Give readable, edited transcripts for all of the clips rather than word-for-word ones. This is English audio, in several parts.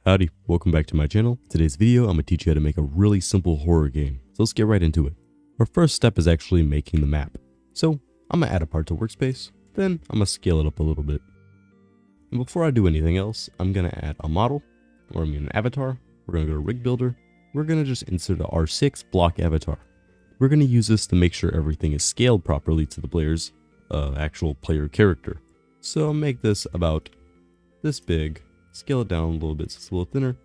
Howdy, welcome back to my channel. Today's video, I'm going to teach you how to make a really simple horror game. So let's get right into it. Our first step is actually making the map. So I'm going to add a part to workspace, then I'm going to scale it up a little bit. And before I do anything else, I'm going to add a model, an avatar. We're going to go to rig builder. We're going to just insert a R6 block avatar. We're going to use this to make sure everything is scaled properly to the player's actual player character. So I'll make this about this big. Scale it down a little bit so it's a little thinner.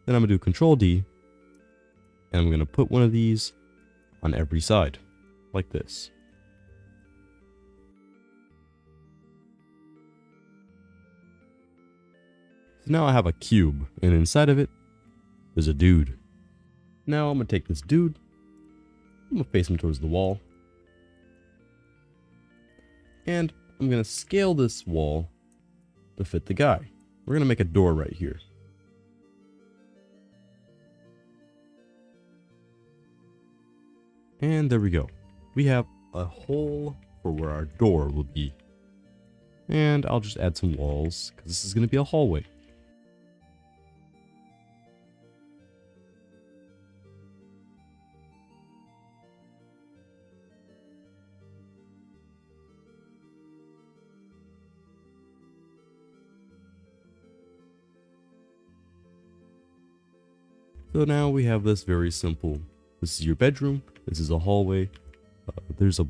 Then I'm going to do Control D. And I'm going to put one of these on every side. Like this. So now I have a cube. And inside of it, there's a dude. Now I'm going to take this dude. I'm going to face him towards the wall. And I'm going to scale this wall to fit the guy. We're going to make a door right here. And there we go. We have a hole for where our door will be. And I'll just add some walls because this is going to be a hallway. So now we have this very simple. This is your bedroom. This is a hallway. There's a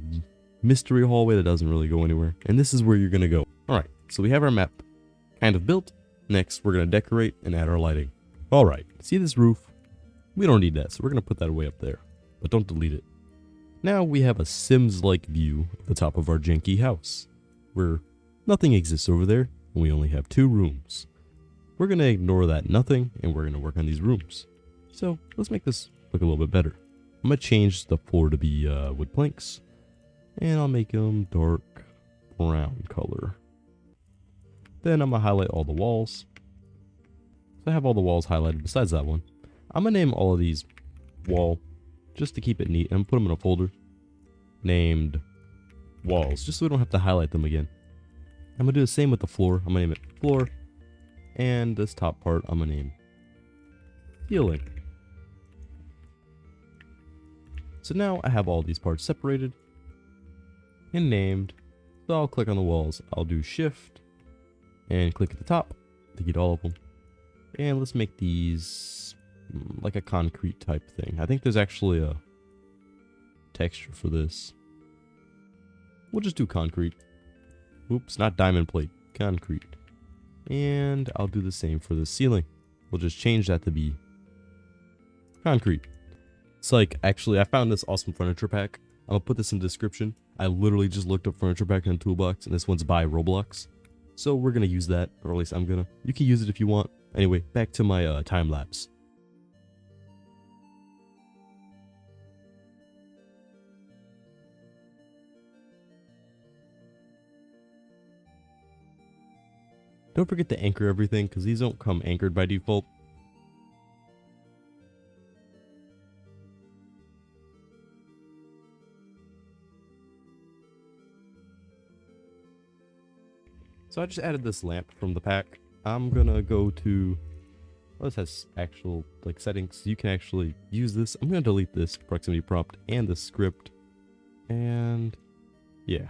mystery hallway that doesn't really go anywhere. And this is where you're going to go. Alright, so we have our map kind of built. Next, we're going to decorate and add our lighting. Alright, see this roof? We don't need that, so we're going to put that away up there. But don't delete it. Now we have a Sims-like view of the top of our janky house. Where nothing exists over there, and we only have 2 rooms. We're going to ignore that nothing, and we're going to work on these rooms. So let's make this look a little bit better. I'm going to change the floor to be wood planks. And I'll make them dark brown color. Then I'm going to highlight all the walls. So I have all the walls highlighted besides that one. I'm going to name all of these wall just to keep it neat. And put them in a folder named walls just so we don't have to highlight them again. I'm going to do the same with the floor. I'm going to name it floor. And this top part I'm going to name ceiling. So now I have all these parts separated and named. So I'll click on the walls. I'll do shift and click at the top to get all of them. And let's make these like a concrete type thing. I think there's actually a texture for this. We'll just do concrete. Oops, not diamond plate, concrete. And I'll do the same for the ceiling. We'll just change that to be concrete. It's like, actually, I found this awesome furniture pack. I'm gonna put this in the description. I literally just looked up furniture pack in a toolbox, and this one's by Roblox. So we're gonna use that, or at least I'm gonna. You can use it if you want. Anyway, back to my time lapse. Don't forget to anchor everything, because these don't come anchored by default. So I just added this lamp from the pack. I'm gonna go to, well, this has actual like settings. You can actually use this. I'm gonna delete this proximity prompt and the script. And yeah,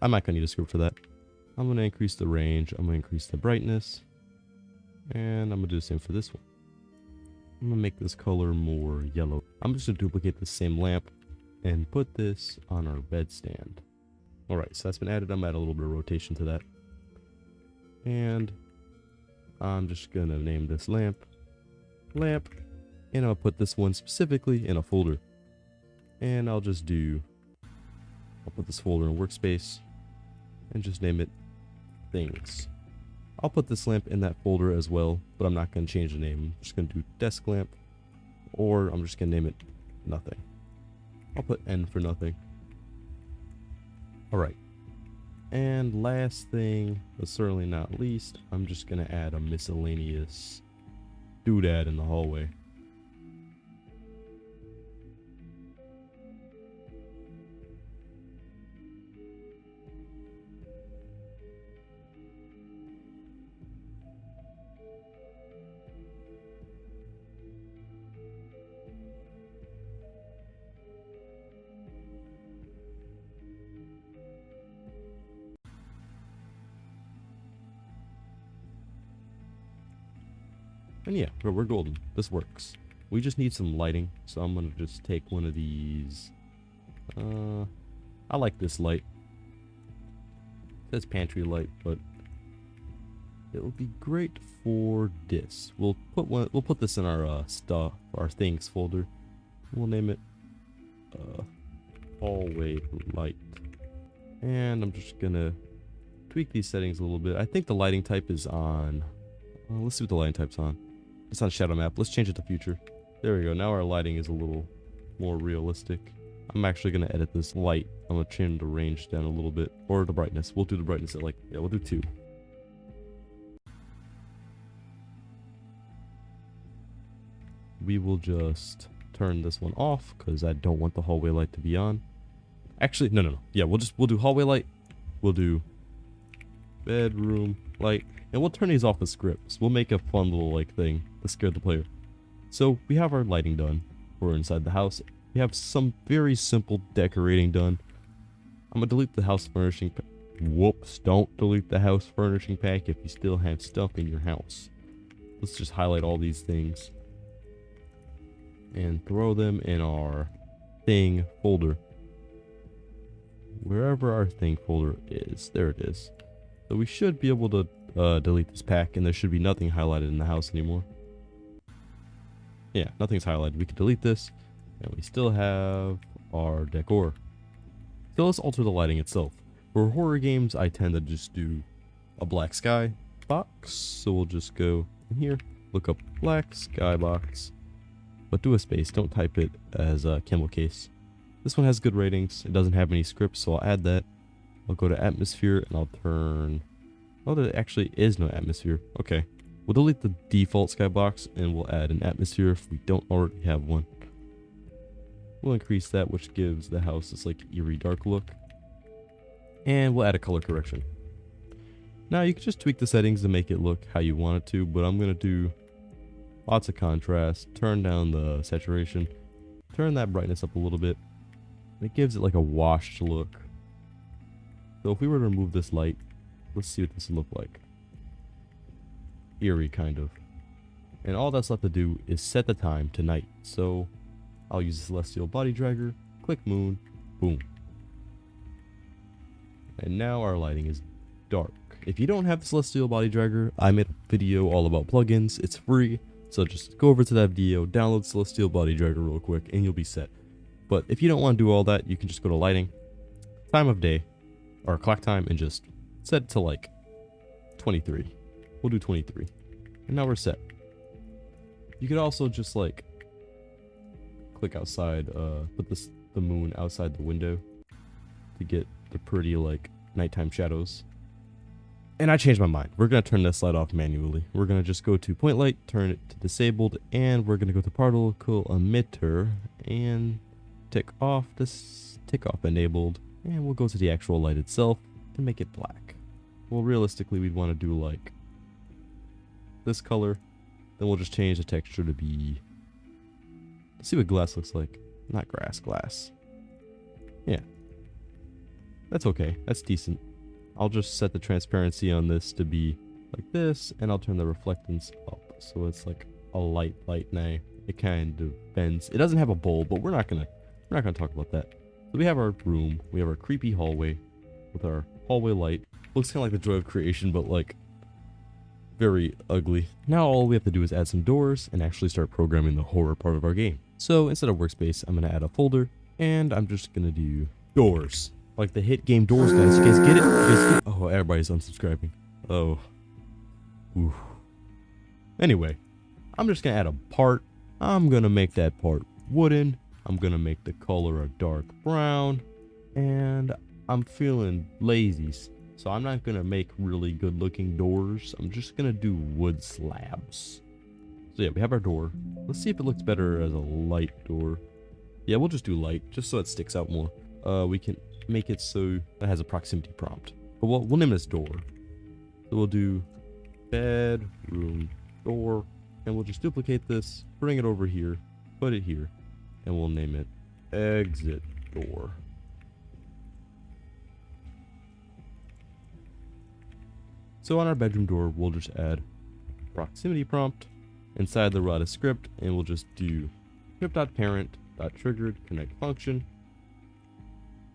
I'm not gonna need a script for that. I'm gonna increase the range. I'm gonna increase the brightness. And I'm gonna do the same for this one. I'm gonna make this color more yellow. I'm just gonna duplicate the same lamp and put this on our bedstand. Alright, so that's been added. I'm gonna add a little bit of rotation to that. And I'm just gonna name this lamp. And I'll put this one specifically in a folder. And I'll put this folder in workspace and just name it things. I'll put this lamp in that folder as well, but I'm not gonna change the name. I'm just gonna do desk lamp, or I'm just gonna name it nothing. I'll put N for nothing. Alright, and last thing, but certainly not least, I'm just going to add a miscellaneous doodad in the hallway. And yeah, we're golden. This works. We just need some lighting, so I'm gonna just take one of these. I like this light. It says pantry light, but it will be great for this. We'll put this in our our things folder. We'll name it hallway light. And I'm just gonna tweak these settings a little bit. I think the lighting type is on. Let's see what the lighting type's on. It's on shadow map. Let's change it to future. There we go. Now our lighting is a little more realistic. I'm actually gonna edit this light. I'm gonna change the range down a little bit, or the brightness. We'll do the brightness at like, yeah, we'll do 2. We will just turn this one off because I don't want the hallway light to be on. Actually, no. Yeah, we'll do hallway light. We'll do bedroom light, and we'll turn these off as scripts. We'll make a fun little like thing to scare the player. So we have our lighting done. We're inside the house. We have some very simple decorating done. I'm gonna delete the house furnishing pack. Whoops, don't delete the house furnishing pack if you still have stuff in your house. Let's just highlight all these things and throw them in our thing folder. Wherever our thing folder is, there it is. So we should be able to delete this pack, and there should be nothing highlighted in the house anymore. Yeah, nothing's highlighted. We can delete this, and we still have our decor. So let's alter the lighting itself. For horror games, I tend to just do a black sky box. So we'll just go in here, look up black sky box, but do a space. Don't type it as a camel case. This one has good ratings. It doesn't have any scripts, so I'll add that. I'll go to atmosphere and I'll turn. Oh, there actually is no atmosphere. Okay. We'll delete the default skybox and we'll add an atmosphere if we don't already have one. We'll increase that, which gives the house this like eerie dark look. And we'll add a color correction. Now you can just tweak the settings to make it look how you want it to, but I'm going to do lots of contrast, turn down the saturation, turn that brightness up a little bit. It gives it like a washed look. So if we were to remove this light, let's see what this would look like. Eerie, kind of. And all that's left to do is set the time to night. So I'll use the celestial body dragger, click moon, boom. And now our lighting is dark. If you don't have the celestial body dragger, I made a video all about plugins. It's free. So just go over to that video, download celestial body dragger real quick, and you'll be set. But if you don't want to do all that, you can just go to lighting, time of day, or clock time, and just set it to like 23. We'll do 23. And now we're set. You could also just like click outside, put the moon outside the window to get the pretty like nighttime shadows. And I changed my mind. We're going to turn this light off manually. We're going to just go to point light, turn it to disabled, and we're going to go to particle emitter and tick off enabled, and we'll go to the actual light itself and make it black. Well, realistically, we'd want to do like this color. Then we'll just change the texture to be, let's see what glass looks like. Not grass, glass. Yeah, that's okay. That's decent. I'll just set the transparency on this to be like this, and I'll turn the reflectance up so it's like a light now. It kind of bends. It doesn't have a bowl, but we're not gonna talk about that. So we have our room. We have our creepy hallway with our hallway light. Looks kind of like the joy of creation, but like very ugly. Now all we have to do is add some doors and actually start programming the horror part of our game. So instead of workspace, I'm gonna add a folder, and I'm just gonna do doors. Like the hit game Doors, guys. You guys get it? Oh, everybody's unsubscribing. Oh. Ooh. Anyway, I'm just gonna add a part. I'm gonna make that part wooden. I'm gonna make the color a dark brown. And I'm feeling lazy, so I'm not gonna make really good looking doors. I'm just gonna do wood slabs. So yeah, we have our door. Let's see if it looks better as a light door. Yeah, we'll just do light, just so it sticks out more. We can make it so it has a proximity prompt. But we'll name this door. So we'll do bedroom door, and we'll just duplicate this, bring it over here, put it here, and we'll name it exit door. So on our bedroom door, we'll just add proximity prompt, inside the Rada script, and we'll just do script.parent.triggered connect function,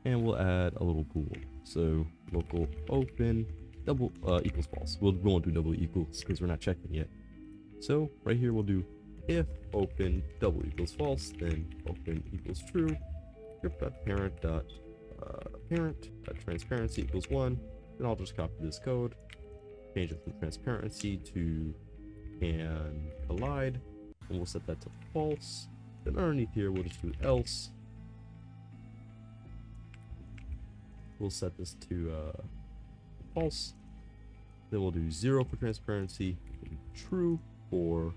and we'll add a little pool. So local open double equals false. We won't do double equals because we're not checking yet. So right here we'll do if open double equals false, then open equals true. Script.parent.transparency equals 1. Then I'll just copy this code, change it from transparency to can collide, and we'll set that to false. Then underneath here we'll just do else. We'll set this to false. Then we'll do 0 for transparency, and true for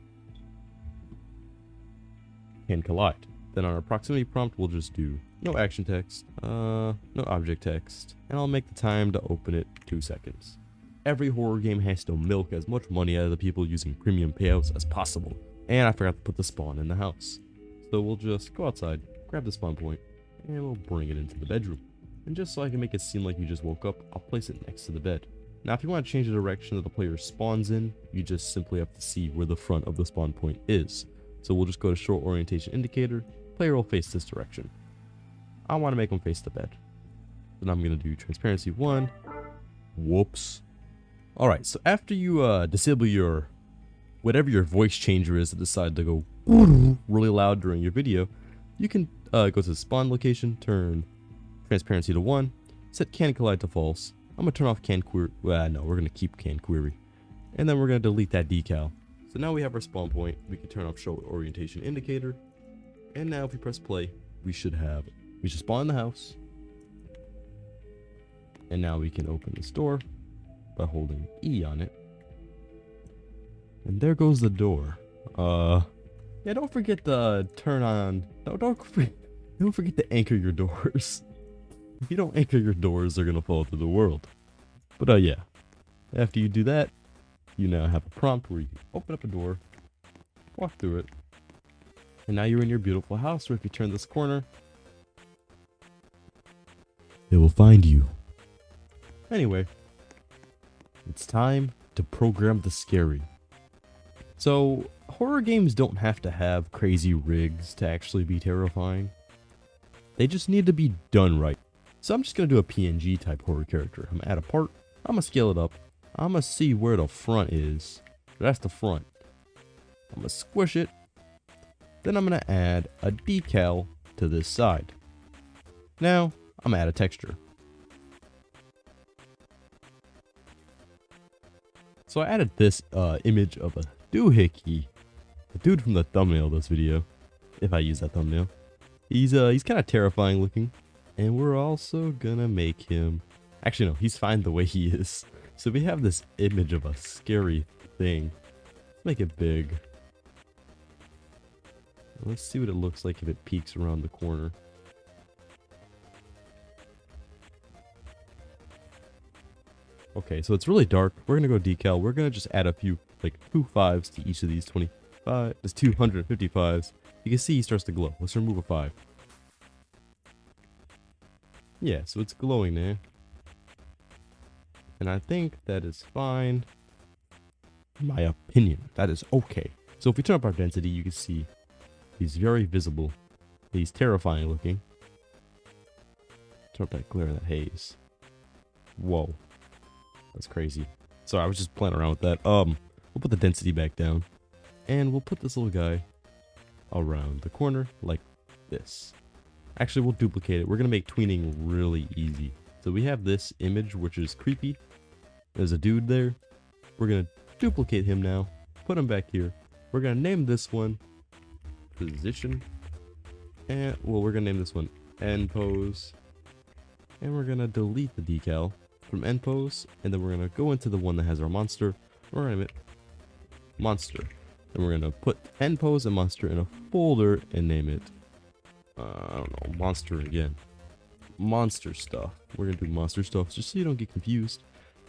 can collide. Then on our proximity prompt we'll just do no action text, no object text, and I'll make the time to open it 2 seconds. Every horror game has to milk as much money out of the people using premium payouts as possible, and I forgot to put the spawn in the house. So we'll just go outside, grab the spawn point, and we'll bring it into the bedroom. And just so I can make it seem like you just woke up, I'll place it next to the bed. Now if you want to change the direction that the player spawns in, you just simply have to see where the front of the spawn point is. So we'll just go to show orientation indicator, player will face this direction. I want to make them face the bed. Then I'm going to do transparency 1. Whoops. Alright, so after you disable your, whatever your voice changer is that decided to go really loud during your video, you can go to the spawn location, turn transparency to 1, set can collide to false. I'm going to turn off can query, well no, we're going to keep can query. And then we're going to delete that decal. So now we have our spawn point, we can turn off show orientation indicator. And now if we press play, we should spawn in the house. And now we can open this door by holding E on it. And there goes the door. Yeah, don't forget to turn on, don't forget to anchor your doors. If you don't anchor your doors, they're gonna fall through the world. But yeah, after you do that, you now have a prompt where you can open up a door, walk through it, and now you're in your beautiful house, where if you turn this corner, it will find you. Anyway, it's time to program the scary. So, horror games don't have to have crazy rigs to actually be terrifying. They just need to be done right. So I'm just going to do a PNG type horror character. I'm going to add a part, I'm going to scale it up, I'm going to see where the front is. That's the front. I'm going to squish it. Then I'm going to add a decal to this side. Now, I'm going to add a texture. So I added this image of a doohickey, the dude from the thumbnail of this video, if I use that thumbnail. He's kind of terrifying looking, and we're also gonna make him, actually no, he's fine the way he is. So we have this image of a scary thing. Let's make it big. Let's see what it looks like if it peeks around the corner. Okay, so it's really dark. We're gonna go decal. We're gonna just add a few, like 2 5s to each of these 25. There's 255s. You can see he starts to glow. Let's remove a 5. Yeah, so it's glowing there. And I think that is fine. In my opinion, that is okay. So if we turn up our density, you can see he's very visible. He's terrifying looking. Turn up that glare and that haze. Whoa. That's crazy. Sorry, I was just playing around with that. We'll put the density back down. And we'll put this little guy around the corner like this. Actually, we'll duplicate it. We're going to make tweening really easy. So we have this image, which is creepy. There's a dude there. We're going to duplicate him now. Put him back here. We're going to name this one position. And, well, we're going to name this one end pose. And we're going to delete the decal from end pose. And then we're going to go into the one that has our monster. We're going to name it monster. Then we're going to put end pose and monster in a folder and name it, I don't know, monster again. Monster stuff. We're going to do monster stuff just so you don't get confused.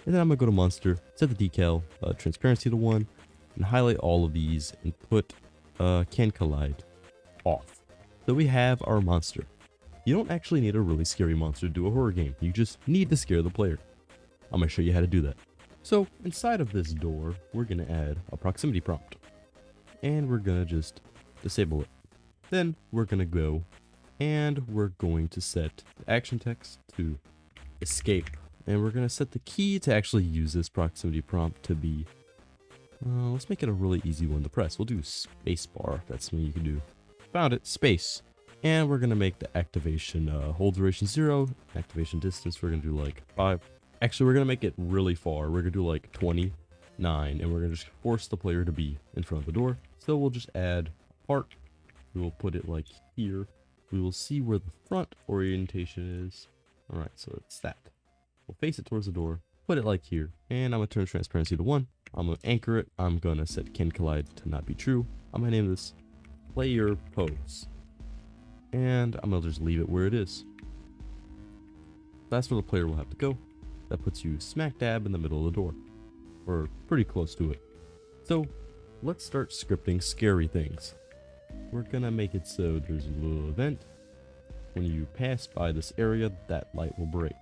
And then I'm going to go to monster, set the decal, transparency to 1, and highlight all of these and put can collide off. So we have our monster. You don't actually need a really scary monster to do a horror game. You just need to scare the player. I'm going to show you how to do that. So inside of this door, we're going to add a proximity prompt. and we're gonna just disable it. Then we're gonna go and we're going to set the action text to escape, and we're gonna set the key to actually use this proximity prompt to be let's make it a really easy one to press. We'll do spacebar. That's something you can do. Found it, space. And we're gonna make the activation hold duration 0, activation distance we're gonna do like 5. Actually, we're gonna make it really far. We're gonna do like 29, and we're gonna just force the player to be in front of the door. So we'll just add a part. We will put it like here. We will see where the front orientation is. All right, so it's that. We'll face it towards the door, put it like here, and I'm gonna turn transparency to 1. I'm gonna anchor it. I'm gonna set can collide to not be true. I'm gonna name this player pose, and I'm gonna just leave it where it is. That's where the player will have to go. That puts you smack dab in the middle of the door, or pretty close to it. So let's start scripting scary things. We're gonna make it so there's a little event. When you pass by this area, that light will break,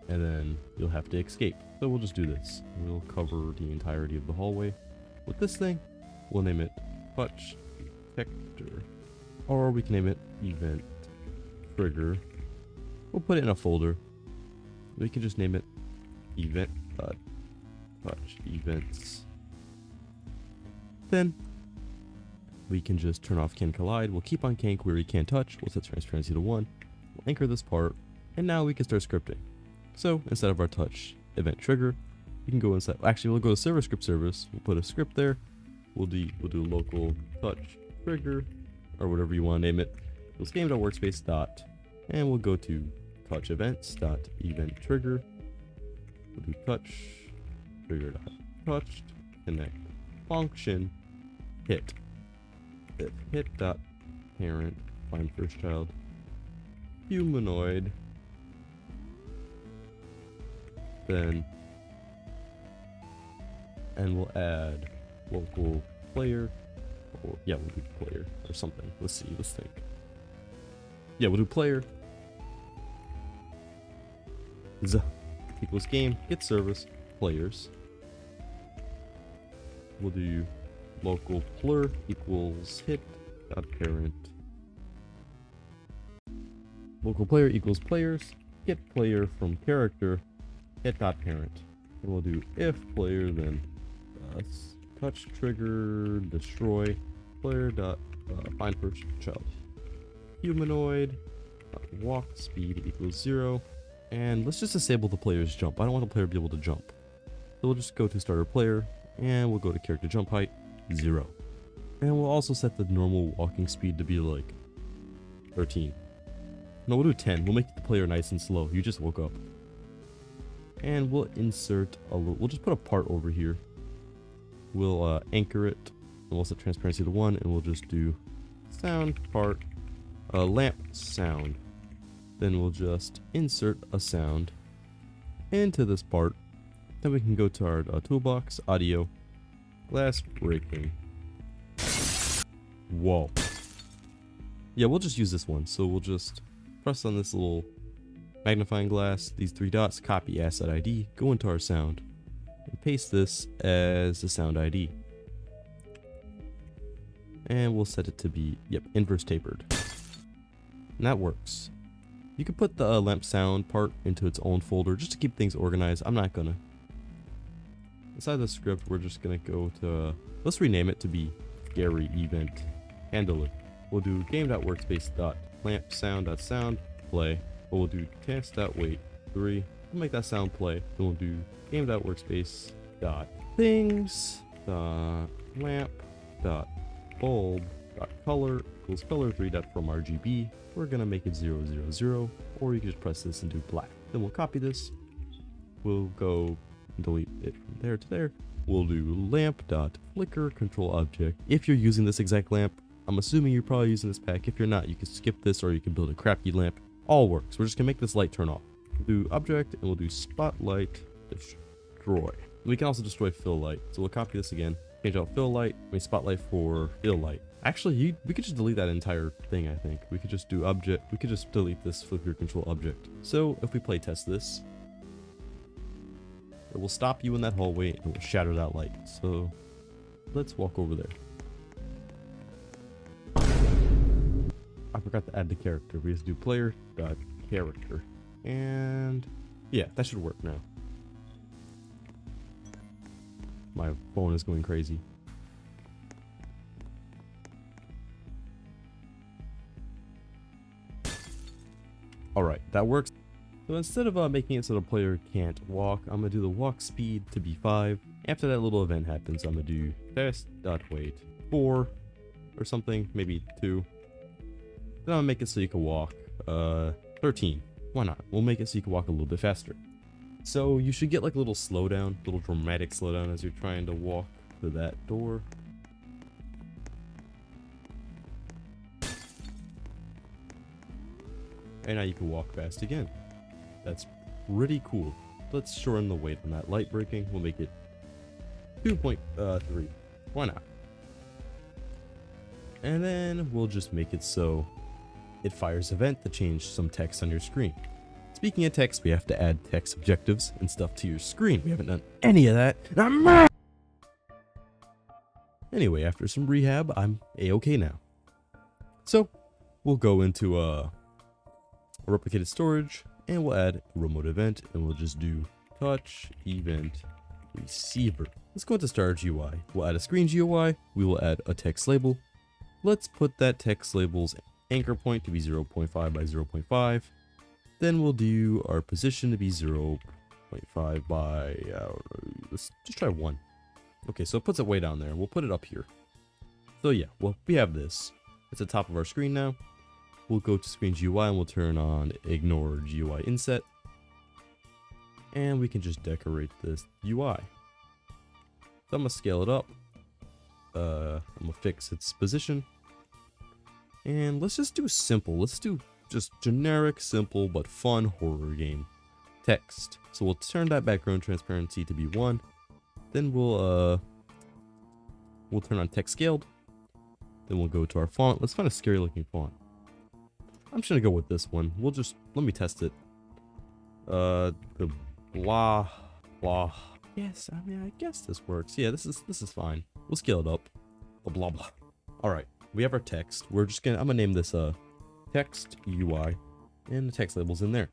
and then you'll have to escape. So we'll just do this. We'll cover the entirety of the hallway with this thing. We'll name it touch detector, or we can name it event trigger. We'll put it in a folder. We can just name it event.touch events. Then we can just turn off can collide. We'll keep on can query can touch. We'll set transparency to 1. We'll anchor this part, and now we can start scripting. So instead of our touch event trigger, we can go inside. Actually, we'll go to server script service. We'll put a script there. We'll do local touch trigger, or whatever you want to name it. We'll game.workspace dot, and we'll go to touch events dot event trigger. We'll do touch trigger dot touched connect function hit. If hit dot parent find first child humanoid, then and we'll add local player, or yeah, we'll do player or something. Let's see, let's think. Yeah, we'll do player z equals game get service players. We'll do local plur equals hit dot parent. Local player equals players get player from character hit dot parent. And we'll do if player then touch trigger destroy player dot find first child humanoid walk speed equals 0, and let's just disable the player's jump. I don't want the player to be able to jump, so we'll just go to starter player and we'll go to character jump height 0, and we'll also set the normal walking speed to be like 13. No, we'll do 10. We'll make the player nice and slow. You just woke up. And we'll insert a little, we'll just put a part over here. We'll anchor it, and we'll set transparency to 1, and we'll just do sound part lamp sound. Then we'll just insert a sound into this part. Then we can go to our toolbox, audio, glass breaking. Whoa. Yeah, we'll just use this one. So we'll just press on this little magnifying glass, these 3 dots, copy asset ID, go into our sound, and paste this as the sound ID. And we'll set it to be, yep, inverse tapered. And that works. You can put the lamp sound part into its own folder just to keep things organized. I'm not gonna. Inside the script, we're just gonna go to, let's rename it to be scary event handle it. We'll do game.workspace.lamp sound.sound play. But we'll do task.wait 3. We'll make that sound play. Then we'll do game.workspace dot things dot lamp dot bulb dot color equals color 3 dot from RGB. We're gonna make it 0 0 0, or you can just press this and do black. Then we'll copy this. We'll go and delete it from there to there. We'll do lamp dot flicker control object. If you're using this exact lamp, I'm assuming you're probably using this pack. If you're not, you can skip this, or you can build a crappy lamp. All works. We're just gonna make this light turn off. We'll do object, and we'll do spotlight destroy. We can also destroy fill light. So we'll copy this again, change out fill light, make spotlight for fill light. Actually, we could just delete that entire thing. I think we could just do object. We could just delete this flicker control object. So if we play test this, it will stop you in that hallway and it will shatter that light. So let's walk over there. forgot to add the character. We just do player.character. And yeah, that should work now. My phone is going crazy. Alright, that works. So instead of making it so the player can't walk, I'm going to do the walk speed to be 5. After that little event happens, I'm going to do test.wait 4 or something, maybe 2. Then I'll make it so you can walk 13. Why not? We'll make it so you can walk a little bit faster. So you should get like a little slowdown, little dramatic slowdown as you're trying to walk to that door. And now you can walk fast again. That's pretty cool. Let's shorten the wait on that light breaking. We'll make it 2.3. Why not? And then we'll just make it so it fires event to change some text on your screen. Speaking of text, we have to add text objectives and stuff to your screen. We haven't done any of that. Anyway, after some rehab, I'm a-okay now. So we'll go into a replicated storage and we'll add a remote event and we'll just do touch event receiver. Let's go into storage UI. We'll add a screen GUI. We will add a text label. Let's put that text label's anchor point to be 0.5 by 0.5. Then we'll do our position to be 0.5 by, let's just try 1. Okay, so it puts it way down there. We'll put it up here. So yeah, well, we have this. It's the top of our screen now. We'll go to screen GUI and we'll turn on ignore GUI inset. And we can just decorate this UI. So I'm gonna scale it up. I'm gonna fix its position. And let's just do simple. Let's do just generic, simple, but fun horror game. Text. So we'll turn that background transparency to be 1. Then we'll turn on text scaled. Then we'll go to our font. Let's find a scary looking font. I'm just gonna go with this one. We'll just, let me test it. The blah. Yes, I mean, I guess this works. Yeah, this is fine. We'll scale it up. The blah blah. All right, we have our text. I'm gonna name this text UI, and the text label's in there.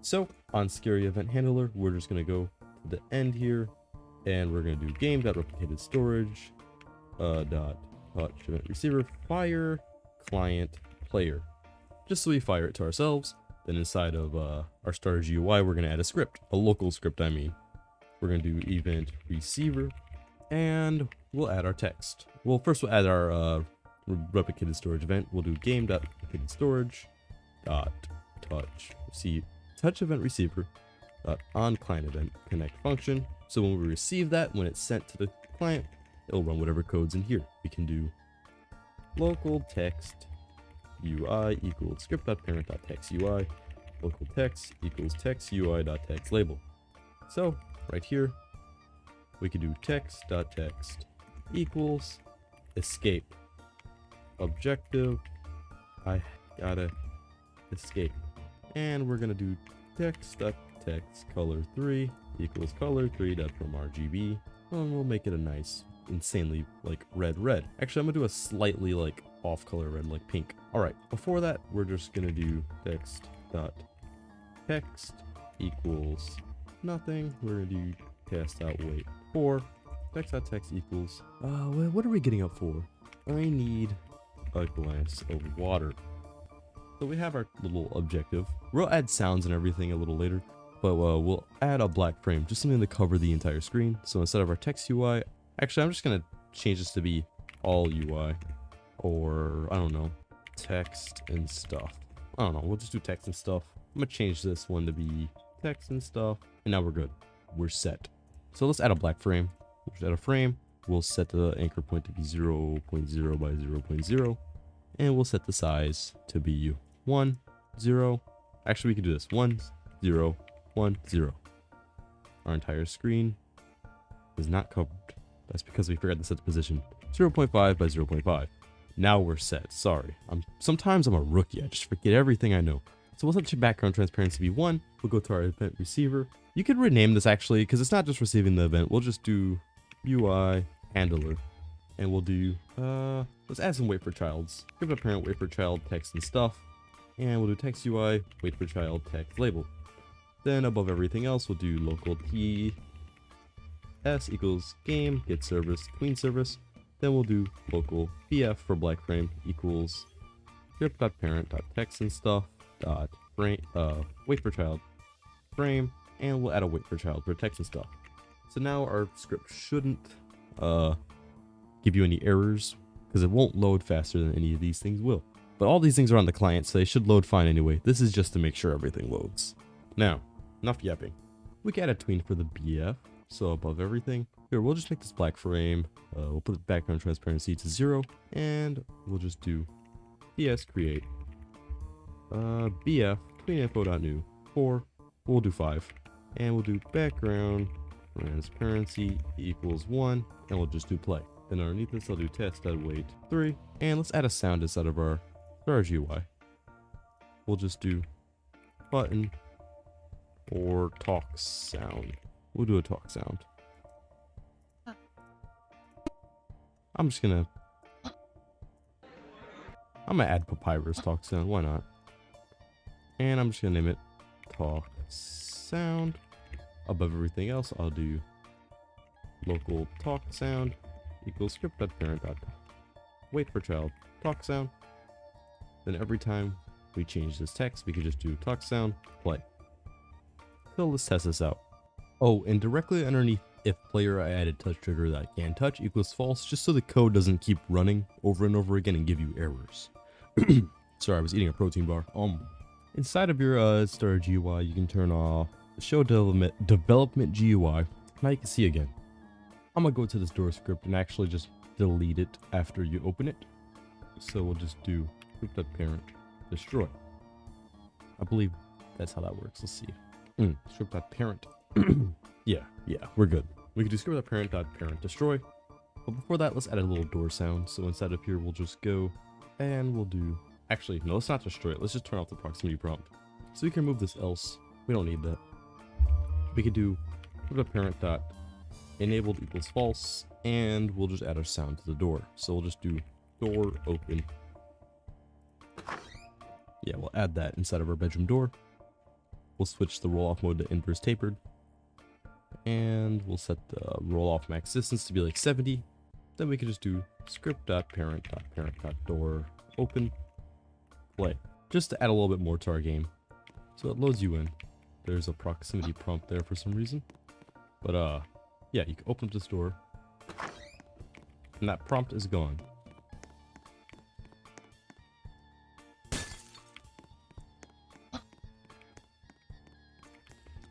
So on scary event handler, we're just gonna go to the end here, and we're gonna do game.replicated storage dot touch event receiver fire client player, just so we fire it to ourselves. Then inside of our storage UI, we're gonna add a script, a local script. I mean, we're gonna do event receiver, and we'll add our text. Well, first we'll add our replicated storage event. We'll do game.replicated storage dot touch event receiver dot on client event connect function. So when we receive that, when it's sent to the client, it'll run whatever code's in here. We can do local text UI equals script.parent.text UI, local text equals text UI.text label. So right here, we can do text.text equals escape objective. I gotta escape. And we're gonna do text.text color 3 equals color 3.from_RGB. And we'll make it a nice, insanely like red. Actually, I'm gonna do a slightly like off color red, like pink. All right, before that, we're just gonna do text.text equals nothing. We're gonna do test.wait 4. Text.text equals, what are we getting up for? I need a glass of water. So we have our little objective. We'll add sounds and everything a little later, but we'll add a black frame, just something to cover the entire screen. So instead of our text UI, actually, I'm just gonna change this to be all UI, or I don't know, text and stuff. I don't know, we'll just do text and stuff. I'm gonna change this one to be text and stuff, and now we're good. We're set. So let's add a black frame. We'll just add a frame. We'll set the anchor point to be 0.0 by 0.0, and we'll set the size to be 1, 0. Actually, we can do this 1, 0, 1, 0. Our entire screen is not covered. That's because we forgot to set the position 0.5 by 0.5. Now we're set. Sorry. Sometimes I'm a rookie. I just forget everything I know. So we'll set your background transparency to be 1. We'll go to our event receiver. You could rename this actually, because it's not just receiving the event. We'll just do UI handler. And we'll do, let's add some wait for childs. Give it a parent wait for child text and stuff. And we'll do text UI, wait for child text label. Then above everything else, we'll do local TS equals game, get service, queen service. Then we'll do local BF for black frame equals script.parent.text and stuff dot frame, wait for child frame, and we'll add a wait for child for text and stuff. So now our script shouldn't give you any errors because it won't load faster than any of these things will. But all these things are on the client, so they should load fine anyway. This is just to make sure everything loads. Now, enough yapping. We can add a tween for the BF. So above everything, here we'll just make this black frame. We'll put the background transparency to 0, and we'll just do ps create BF tween info.new 4. We'll do 5, and we'll do background transparency equals 1, and we'll just do play. Then underneath this, I'll do test.wait 3, and let's add a sound inside of our GUI. We'll just do button or talk sound. We'll do a talk sound. I'm gonna add papyrus talk sound, why not? And I'm just gonna name it talk sound. Above everything else, I'll do local talk sound equals script.parent. Wait for child talk sound. Then every time we change this text, we can just do talk sound play. So let's test this out. Oh, and directly underneath if player, I added touch trigger that can touch equals false, just so the code doesn't keep running over and over again and give you errors. Sorry, I was eating a protein bar. Inside of your Star GUI, you can turn off the show development GUI. Now you can see again. I'm gonna go to this door script and actually just delete it after you open it. So we'll just do script.parent destroy. I believe that's how that works. Let's see. Script.parent. Yeah, we're good. We can do script.parent.parent destroy. But before that, let's add a little door sound. So inside of here, we'll just go and we'll do. Actually, no, let's not destroy it. Let's just turn off the proximity prompt. So we can remove this else. We don't need that. We could do script.parent.enabled equals false, and we'll just add our sound to the door. So we'll just do door open. Yeah, we'll add that inside of our bedroom door. We'll switch the roll off mode to inverse tapered. And we'll set the roll off max distance to be like 70. Then we can just do script.parent.parent.door open play, just to add a little bit more to our game. So it loads you in. There's a proximity prompt there for some reason. But yeah, you can open up this door. And that prompt is gone.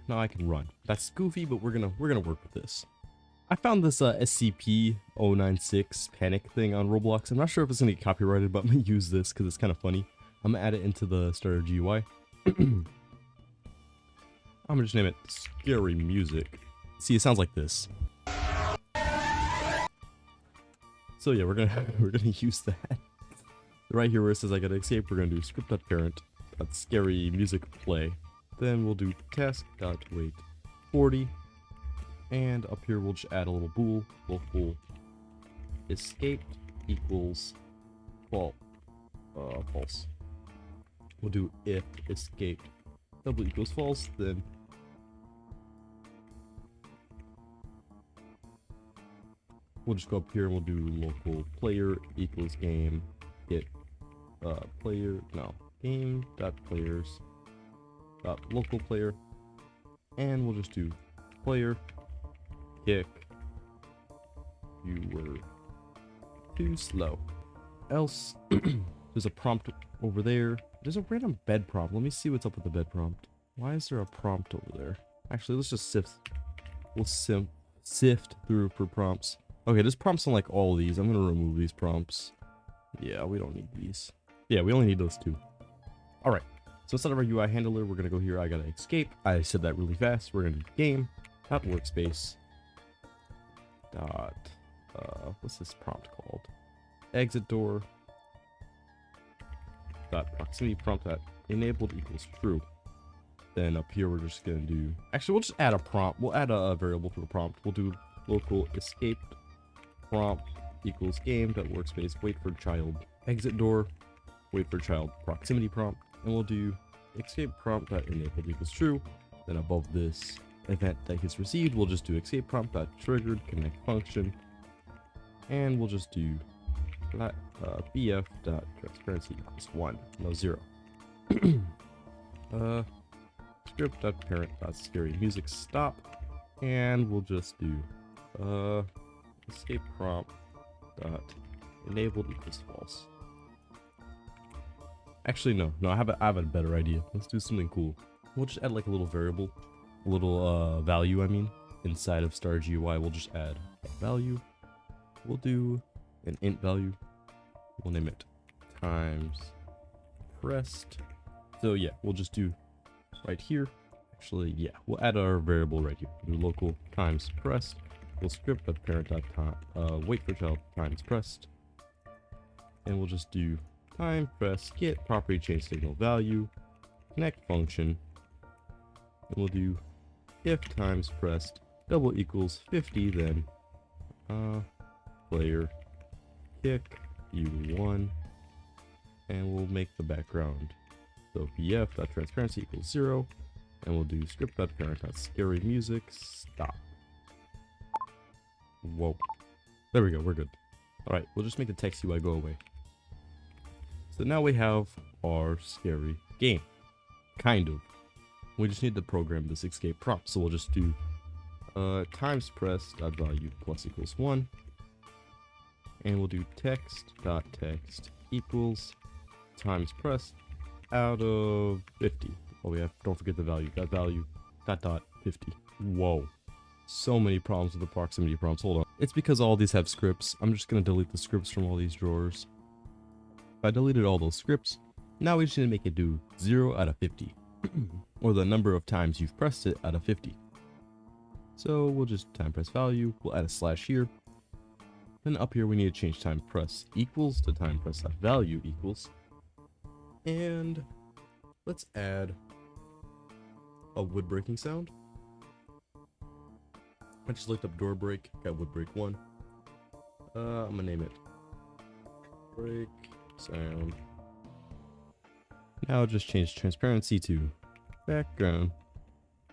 Now I can run. That's goofy, but we're gonna work with this. I found this SCP-096 panic thing on Roblox. I'm not sure if it's gonna get copyrighted, but I'm gonna use this because it's kind of funny. I'm gonna add it into the starter GUI. I'm gonna just name it scary music. See, it sounds like this. So yeah, we're gonna use that. Right here where it says I gotta escape, we're gonna do script.parent.scary music play. Then we'll do task.wait 40, and up here we'll just add a little bool. Local escaped equals false. We'll do if escaped double equals false. Then we'll just go up here and we'll do local player equals game get game dot players local player, and we'll just do player kick you were too slow. Else there's a prompt over there. There's a random bed prompt. Let me see what's up with the bed prompt. Why is there a prompt over there? Actually, let's just sift through for prompts. Okay, there's prompts on like all of these. I'm gonna remove these prompts. Yeah, we don't need these. Yeah, we only need those two. All right. So instead of our UI handler, we're gonna go here. I gotta escape. I said that really fast. We're gonna do game.workspace. What's this prompt called? Exit door. Proximity prompt that enabled equals true. Then up here we're just gonna do. Actually, we'll just add a prompt. We'll add a variable for the prompt. We'll do local escape prompt equals game.workspace wait for child exit door, wait for child proximity prompt, and we'll do escape prompt.enabled equals true. Then above this event that gets received, we'll just do escape prompt.triggered connect function, and we'll just do bf.transparency equals 1, no 0. Script.parent.scary music stop, and we'll just do escape prompt.enabled equals false. Actually, no, I have a better idea. Let's do something cool. We'll just add like a little variable, a little value, I mean, inside of star GUI. We'll just add a value. We'll do an int value. We'll name it times pressed. So yeah, we'll just do right here. Actually, yeah, we'll add our variable right here. Do local times pressed. We'll script.parent.time wait for child times pressed, and we'll just do time pressed get property change signal value connect function, and we'll do if times pressed double equals 50, then player kick u1, and we'll make the background so bf.transparency equals 0, and we'll do script.parent.scary music stop. Whoa, there we go, we're good. All right, we'll just make the text UI go away. So now we have our scary game, kind of. We just need to program this escape prompt, so we'll just do times pressed dot value plus equals 1, and we'll do text equals times pressed out of 50. Oh, we have, don't forget the value, that value dot 50. Whoa, so many problems with the proximity prompts. Hold on, it's because all these have scripts. I'm just gonna delete the scripts from all these drawers. If I deleted all those scripts, now we just need to make it do 0 out of 50 or the number of times you've pressed it out of 50. So we'll just time press value, we'll add a slash here, then up here we need to change time press equals to time press value equals, and let's add a wood breaking sound. I just looked up door break, got wood break 1. I'm gonna name it break sound. Now just change transparency to background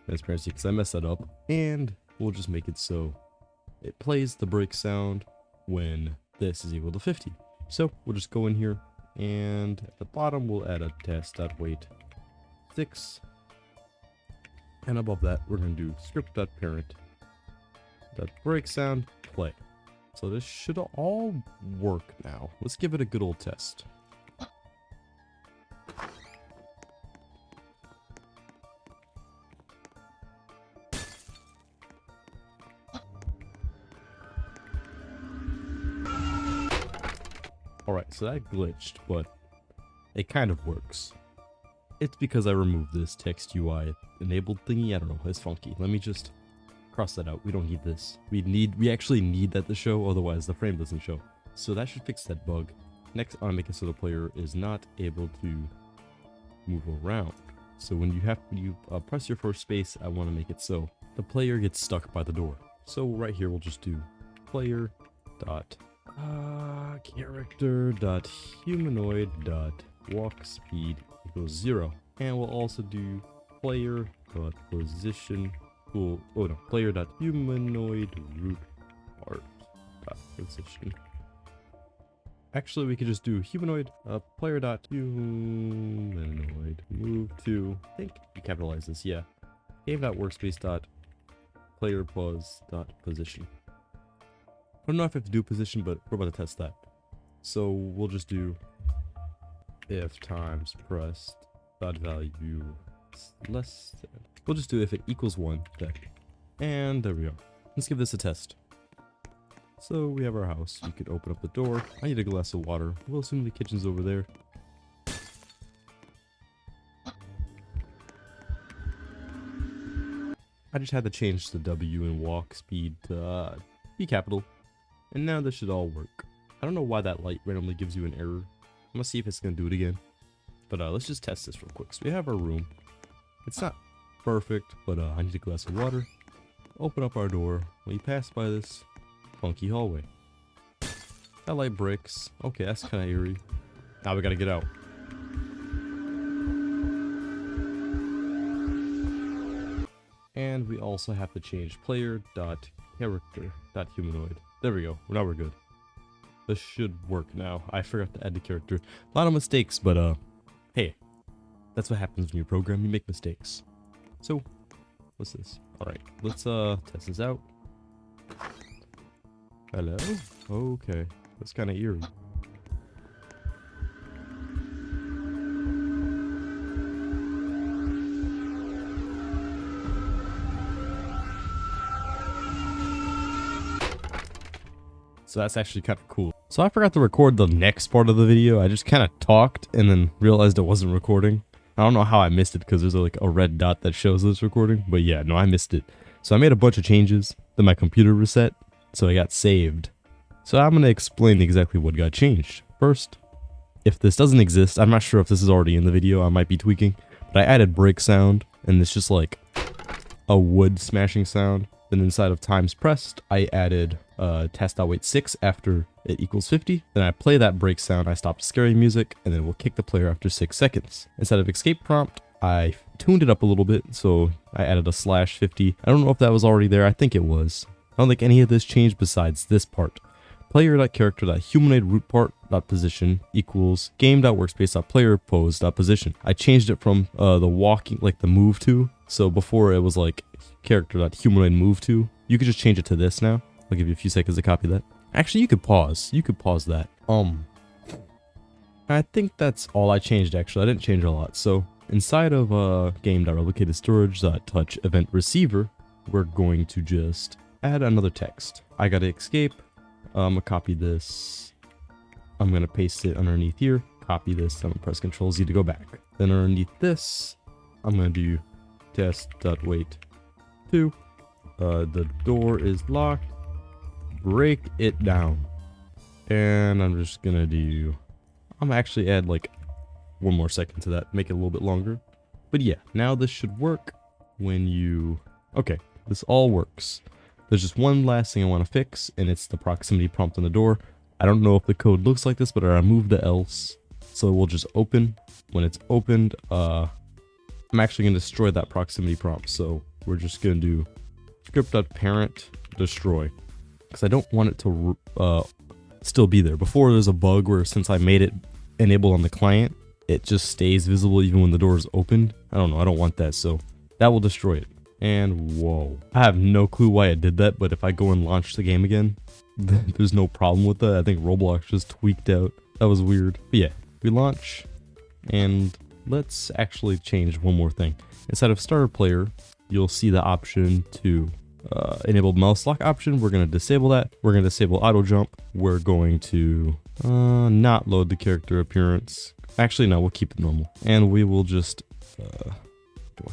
transparency because I messed that up, and we'll just make it so it plays the break sound when this is equal to 50. So we'll just go in here, and at the bottom we'll add a test.wait 6, and above that we're going to do script.parent.break sound play. So this should all work now. Let's give it a good old test. Alright, so that glitched, but it kind of works. It's because I removed this text UI enabled thingy. I don't know, it's funky. Let me just cross that out. We don't need this. We actually need that to show, otherwise the frame doesn't show. So that should fix that bug. Next, I want to make it so the player is not able to move around. So when you press your first space, I want to make it so the player gets stuck by the door. So right here we'll just do player dot character dot humanoid dot walk speed equals 0, and we'll also do player dot position player dot humanoid root art dot position. Actually, we could just do humanoid player dot humanoid move to, I think we capitalize this, yeah, game dot workspace dot player pause dot position. I don't know if I have to do position, but we're about to test that. So we'll just do if times pressed dot value less than, we'll just do if it equals 1, and there we go. Let's give this a test. So we have our house. You could open up the door. I need a glass of water. We'll assume the kitchen's over there. I just had to change the W and walk speed to be capital, and now this should all work. I don't know why that light randomly gives you an error. I'm gonna see if it's gonna do it again, but let's just test this real quick. So we have our room. It's not perfect, but I need a glass of water. Open up our door. We pass by this funky hallway. Skylight bricks. Okay, that's kind of eerie. Now we gotta get out. And we also have to change player.character.humanoid. There we go. Now we're good. This should work now. I forgot to add the character. A lot of mistakes, but hey, that's what happens when you program. You make mistakes. So, what's this? All right, let's test this out. Hello? Okay, that's kind of eerie. So that's actually kind of cool. So I forgot to record the next part of the video. I just kind of talked and then realized it wasn't recording. I don't know how I missed it because there's like a red dot that shows this recording. But yeah, no, I missed it. So I made a bunch of changes. Then my computer reset. So it got saved. So I'm going to explain exactly what got changed. First, if this doesn't exist, I'm not sure if this is already in the video. I might be tweaking. But I added break sound. And it's just like a wood smashing sound. Then inside of times pressed, I added test.wait 6 after it equals 50. Then I play that break sound, I stopped scary music, and then we'll kick the player after 6 seconds. Instead of escape prompt, I tuned it up a little bit, so I added a /50. I don't know if that was already there, I think it was. I don't think any of this changed besides this part. Player.character.humanoid root part.position equals game.workspace.player pose.position. I changed it from the walking, like the move to. So before it was like character.humanoid move to. You could just change it to this now. I'll give you a few seconds to copy that. Actually, you could pause. You could pause that. I think that's all I changed actually. I didn't change a lot. So inside of game.replicated storage.touch event receiver, we're going to just add another text. I gotta escape. I'm gonna copy this. I'm gonna paste it underneath here. Copy this. I'm gonna press Ctrl Z to go back. Then underneath this, I'm gonna do test.wait 2. The door is locked. Break it down. And I'm just gonna do. I'm gonna actually add like one more second to that, make it a little bit longer. But yeah, now this should work when you. Okay, this all works. There's just one last thing I want to fix, and it's the proximity prompt on the door. I don't know if the code looks like this, but I removed the else. So it will just open. When it's opened, I'm actually going to destroy that proximity prompt. So we're just going to do script.parent destroy. Because I don't want it to still be there. Before there's a bug where since I made it enabled on the client, it just stays visible even when the door is opened. I don't know. I don't want that. So that will destroy it. And whoa, I have no clue why I did that, but if I go and launch the game again, there's no problem with that. I think Roblox just tweaked out. That was weird. But yeah, we launch, and let's actually change one more thing. Instead of starter player, you'll see the option to enable mouse lock option. We're going to disable that. We're going to disable auto jump. We're going to not load the character appearance. Actually, no, we'll keep it normal. And we will just...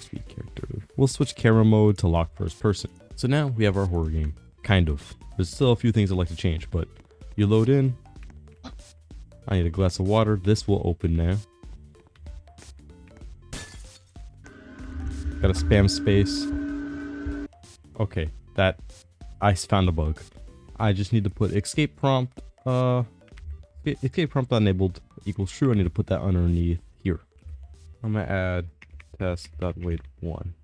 speed character. We'll switch camera mode to lock first person. So now we have our horror game. Kind of. There's still a few things I'd like to change, but you load in. I need a glass of water. This will open now. Gotta spam space. Okay, that I found a bug. I just need to put escape prompt. Escape prompt enabled equals true. I need to put that underneath here. I'm gonna add test.wait 1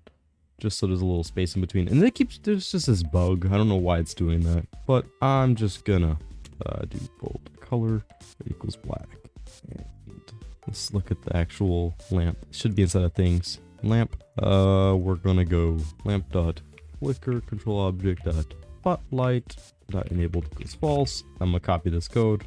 just so there's a little space in between, and there's just this bug. I don't know why it's doing that, but I'm just gonna do bold color equals black, and let's look at the actual lamp. It should be inside of things. Lamp, we're gonna go lamp dot flicker control object dot spotlight dot enabled equals false. I'm gonna copy this code,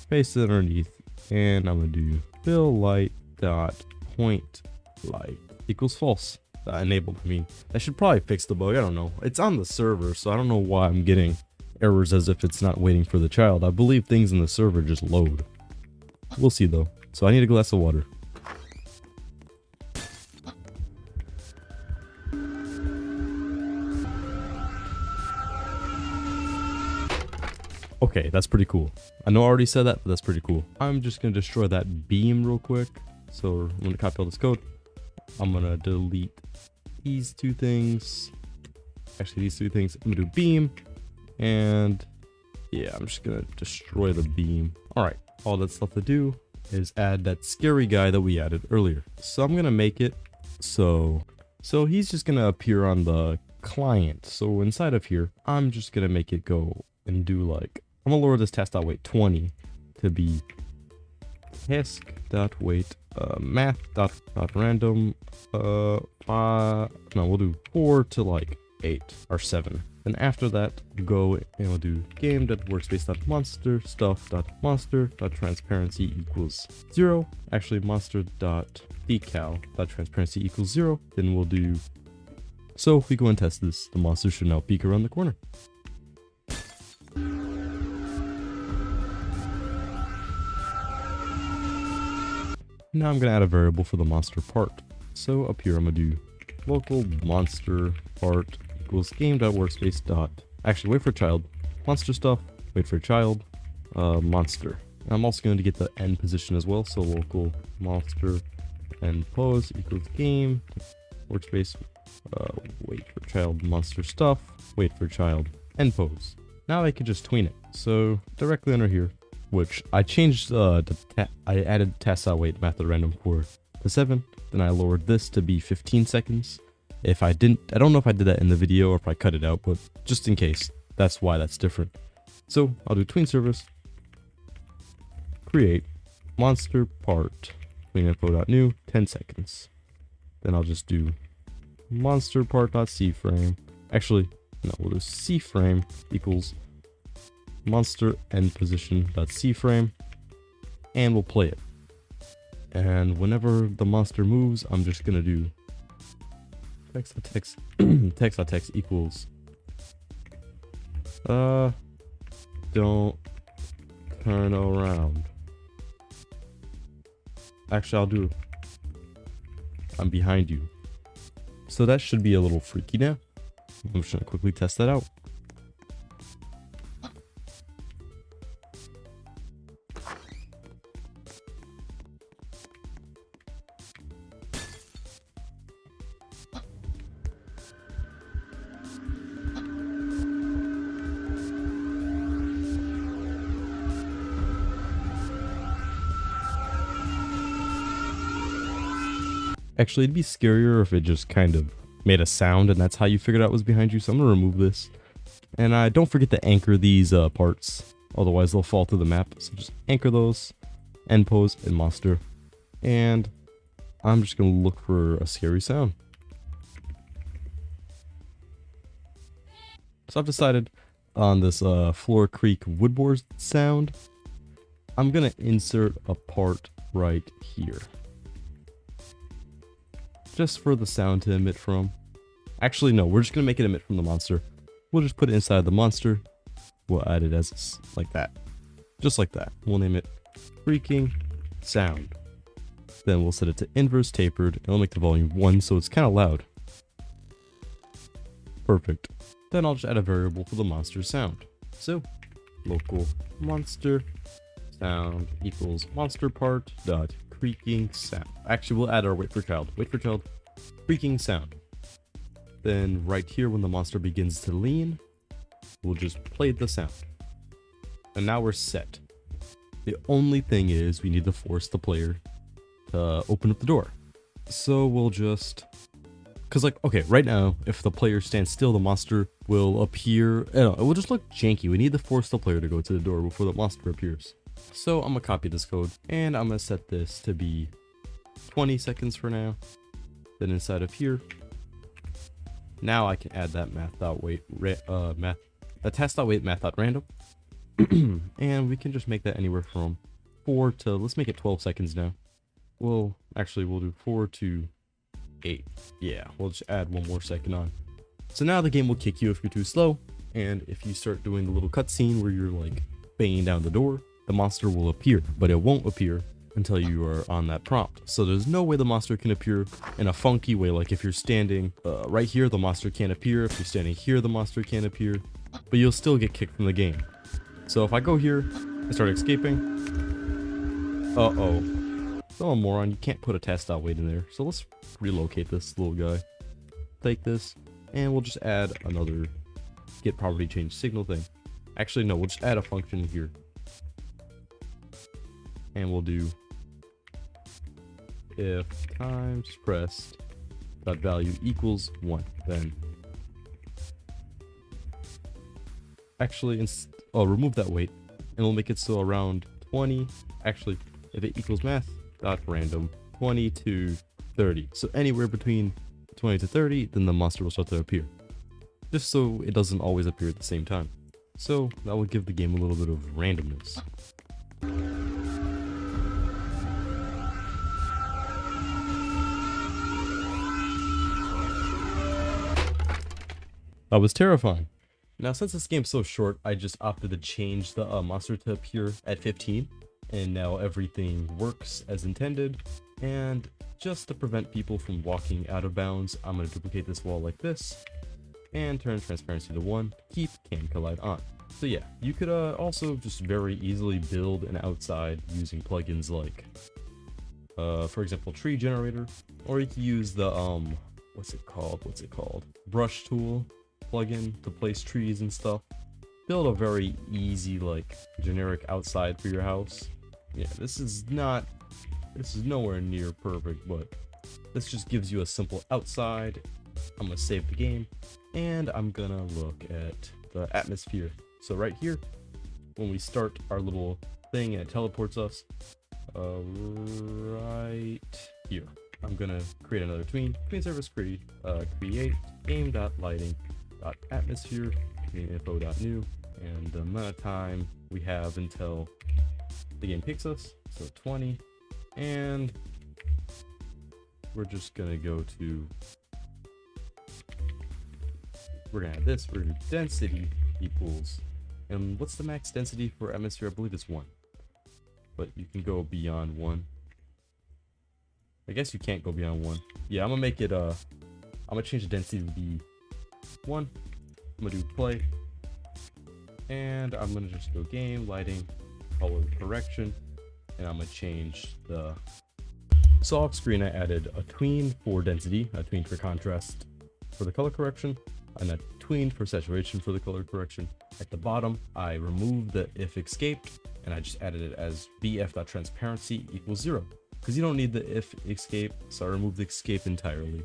paste it underneath, and I'm gonna do fill light dot point light equals false. Enabled. I mean, I should probably fix the bug. I don't know. It's on the server, so I don't know why I'm getting errors as if it's not waiting for the child. I believe things in the server just load. We'll see though. So I need a glass of water. Okay, that's pretty cool. I know I already said that, but that's pretty cool. I'm just gonna destroy that beam real quick. So I'm gonna copy all this code. I'm gonna delete these two things. Actually, these three things. I'm gonna do beam, and Yeah, I'm just gonna destroy the beam. All right, all that's left to do is add that scary guy that we added earlier. So I'm gonna make it so he's just gonna appear on the client. So inside of here, I'm just gonna make it go and do like, I'm gonna lower this task.weight 20 to be task.weight math.random no, we'll do 4 to like 8 or 7. Then after that, go and we'll do game.workspace.monster stuff.monster.transparency equals 0. Actually, monster.decal.transparency equals 0. Then we'll do, so if we go and test this, the monster should now peek around the corner. Now I'm gonna add a variable for the monster part. So up here I'm gonna do local monster part equals game.workspace dot, actually wait for child, monster stuff, wait for child, monster. And I'm also going to get the end position as well, so local monster end pose equals game workspace, wait for child monster stuff, wait for child end pose. Now I could just tween it. So directly under here, which I changed I added task.weight math at random for the 7, then I lowered this to be 15 seconds. If I didn't, I don't know if I did that in the video or if I cut it out, but just in case, that's why that's different. So I'll do tween service, create monster part, tween info.new, 10 seconds. Then I'll just do monster part.cframe. Actually, no, we'll do cframe equals monster end position.cframe, and we'll play it. And whenever the monster moves, I'm just gonna do text.text text.text equals don't turn around. Actually, I'll do I'm behind you. So that should be a little freaky now. I'm just gonna quickly test that out. Actually, it'd be scarier if it just kind of made a sound and that's how you figured out it was behind you. So I'm gonna remove this. And don't forget to anchor these parts, otherwise they'll fall through the map. So just anchor those, end pose, and monster. And I'm just gonna look for a scary sound. So I've decided on this Floor Creek woodboard sound, I'm gonna insert a part right here, just for the sound to emit from. Actually, no, we're just gonna make it emit from the monster. We'll just put it inside the monster. We'll add it as like that, just like that. We'll name it freaking sound. Then we'll set it to inverse tapered, and we'll make the volume 1 so it's kind of loud. Perfect. Then I'll just add a variable for the monster sound. So local monster sound equals monster part dot creaking sound. Actually, we'll add our wait for child, creaking sound. Then right here, when the monster begins to lean, we'll just play the sound. And now we're set. The only thing is we need to force the player to open up the door. So we'll just, cause like, okay, right now, if the player stands still, the monster will appear. It will just look janky. We need to force the player to go to the door before the monster appears. So I'm gonna copy this code and I'm gonna set this to be 20 seconds for now. Then inside of here, now I can add that math.weight task.weight math.random. And we can just make that anywhere from 4 to, let's make it 12 seconds now. Well, actually we'll do 4 to 8. Yeah, we'll just add 1 more second on. So now the game will kick you if you're too slow. And if you start doing the little cutscene where you're like banging down the door, the monster will appear, but it won't appear until you are on that prompt. So there's no way the monster can appear in a funky way. Like if you're standing right here, the monster can't appear. If you're standing here, the monster can't appear, but you'll still get kicked from the game. So if I go here and start escaping, so a moron, you can't put a task.weight in there. So let's relocate this little guy. Take this, and we'll just add another get property change signal thing. Actually, no, we'll just add a function here. And we'll do if times pressed dot value equals 1, then actually remove that weight, and we'll make it so around 20. Actually, if it equals math dot random 20 to 30, so anywhere between 20 to 30, then the monster will start to appear, just so it doesn't always appear at the same time. So that will give the game a little bit of randomness. That was terrifying. Now, since this game's so short, I just opted to change the monster to appear at 15, and now everything works as intended. And just to prevent people from walking out of bounds, I'm going to duplicate this wall like this, and turn transparency to 1, keep can collide on. So yeah, you could also just very easily build an outside using plugins like, for example, tree generator, or you can use the, what's it called? Brush tool plugin to place trees and stuff. Build a very easy, like, generic outside for your house. Yeah, this is nowhere near perfect, but this just gives you a simple outside. I'm gonna save the game, and I'm gonna look at the atmosphere. So right here, when we start our little thing and it teleports us, right here, I'm gonna create another tween service, create game.lighting.atmosphere, info.new, and the amount of time we have until the game picks us, so 20, and we're just gonna go to, we're gonna add this, we're gonna do density equals, and what's the max density for atmosphere? I believe it's 1, but you can go beyond 1. I guess you can't go beyond 1. Yeah, I'm gonna make it, I'm gonna change the density to be 1. I'm gonna do play, and I'm gonna just go game, lighting, color correction, and I'm gonna change the, so off screen I added a tween for density, a tween for contrast for the color correction, and a tween for saturation for the color correction. At the bottom, I removed the if escaped, and I just added it as bf.transparency equals 0, because you don't need the if escape, so I removed the escape entirely.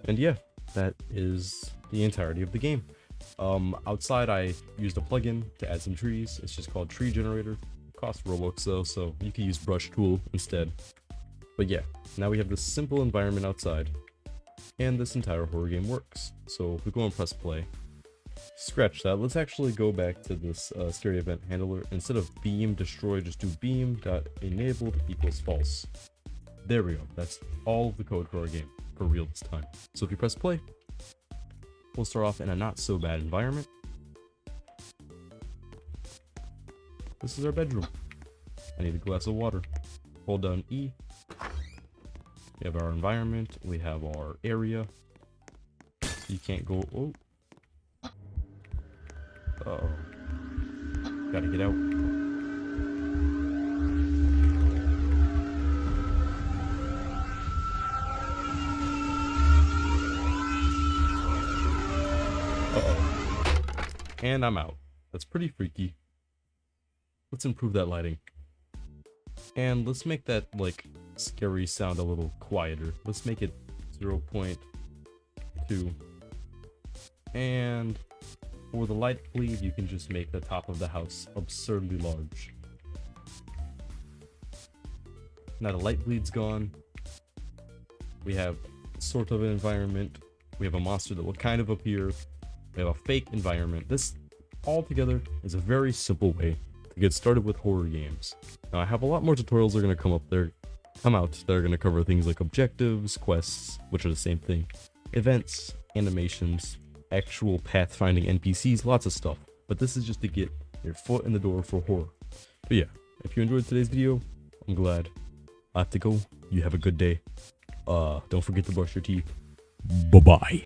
And yeah, that is the entirety of the game. Outside I used a plugin to add some trees. It's just called tree generator. It costs Roblox though, so you can use brush tool instead. But yeah, now we have this simple environment outside, and this entire horror game works. So if we go and press play, scratch that. Let's actually go back to this scary event handler. Instead of beam destroy, just do beam.enabled equals false. There we go. That's all of the code for our game, for real this time. So if you press play, we'll start off in a not so bad environment. This is our bedroom. I need a glass of water. Hold down E. We have our environment. We have our area. You can't go. Oh. Uh-oh. Gotta get out. Uh-oh. And I'm out. That's pretty freaky. Let's improve that lighting. And let's make that, like, scary sound a little quieter. Let's make it 0.2. And for the light bleed, you can just make the top of the house absurdly large. Now the light bleed's gone. We have sort of an environment. We have a monster that will kind of appear. We have a fake environment. This all together is a very simple way to get started with horror games. Now I have a lot more tutorials that are going to come out that are going to cover things like objectives, quests, which are the same thing, events, animations, actual pathfinding NPCs, lots of stuff. But this is just to get your foot in the door for horror. But yeah, if you enjoyed today's video, I'm glad. I have to go. You have a good day. Don't forget to brush your teeth. Bye-bye.